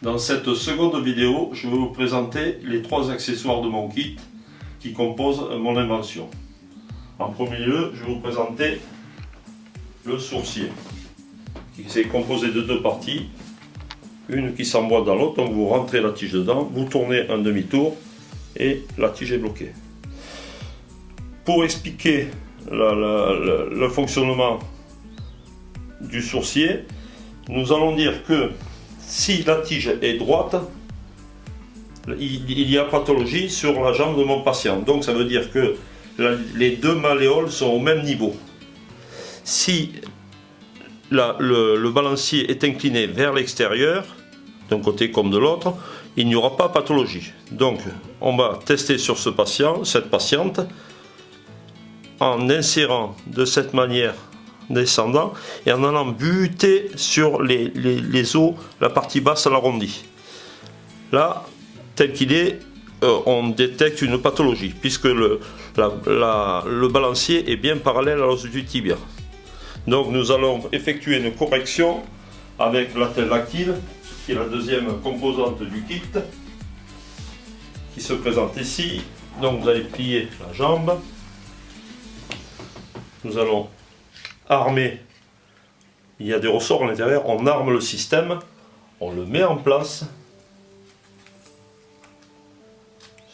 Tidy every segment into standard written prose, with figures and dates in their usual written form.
Dans cette seconde vidéo, je vais vous présenter les 3 accessoires de mon kit qui composent mon invention. En premier lieu, je vais vous présenter le sourcier, qui est composé de 2 parties, une qui s'emboîte dans l'autre, donc vous rentrez la tige dedans, vous tournez un demi-tour et la tige est bloquée. Pour expliquer le fonctionnement du sourcier, nous allons dire que si la tige est droite, il y a pathologie sur la jambe de mon patient. Donc ça veut dire que les 2 malléoles sont au même niveau. Si le balancier est incliné vers l'extérieur, d'un côté comme de l'autre, il n'y aura pas pathologie. Donc on va tester sur ce patient, cette patiente, en insérant de cette manière descendant et en allant buter sur les os, la partie basse à l'arrondi. Là, tel qu'il est, on détecte une pathologie puisque le balancier est bien parallèle à l'os du tibia. Donc nous allons effectuer une correction avec l'attelle lactyle, qui est la deuxième composante du kit, qui se présente ici. Donc vous allez plier la jambe. Nous allons armer, il y a des ressorts à l'intérieur, on arme le système, on le met en place.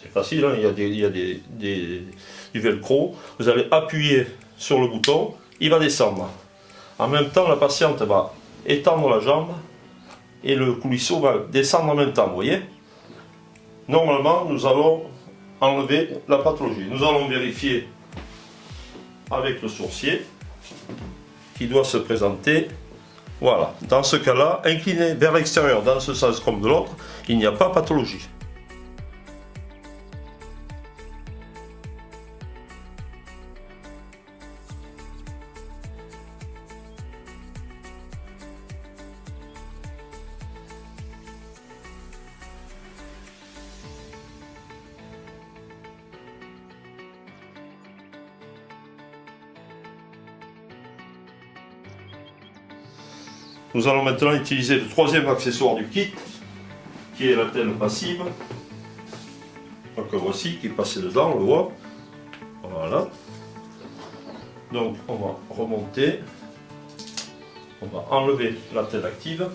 C'est facile, hein, il y a du velcro. Vous allez appuyer sur le bouton, il va descendre. En même temps, la patiente va étendre la jambe et le coulisseau va descendre en même temps, vous voyez. Normalement, nous allons enlever la pathologie. Nous allons vérifier avec le sourcier qui doit se présenter. Voilà, dans ce cas-là, incliné vers l'extérieur dans ce sens comme de l'autre, il n'y a pas pathologie. Nous allons maintenant utiliser le 3e accessoire du kit, qui est l'attelle passive. Donc voici, qui est passé dedans, on le voit. Voilà. Donc on va remonter, on va enlever l'attelle active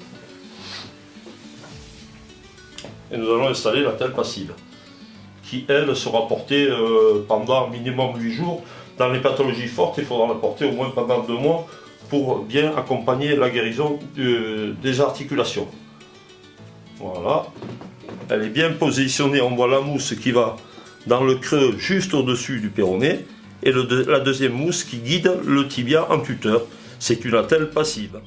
et nous allons installer l'attelle passive, qui elle sera portée pendant minimum 8 jours. Dans les pathologies fortes, il faudra la porter au moins pendant 2 mois pour bien accompagner la guérison des articulations. Voilà, elle est bien positionnée, on voit la mousse qui va dans le creux juste au-dessus du péroné et la deuxième mousse qui guide le tibia en tuteur. C'est une attelle passive.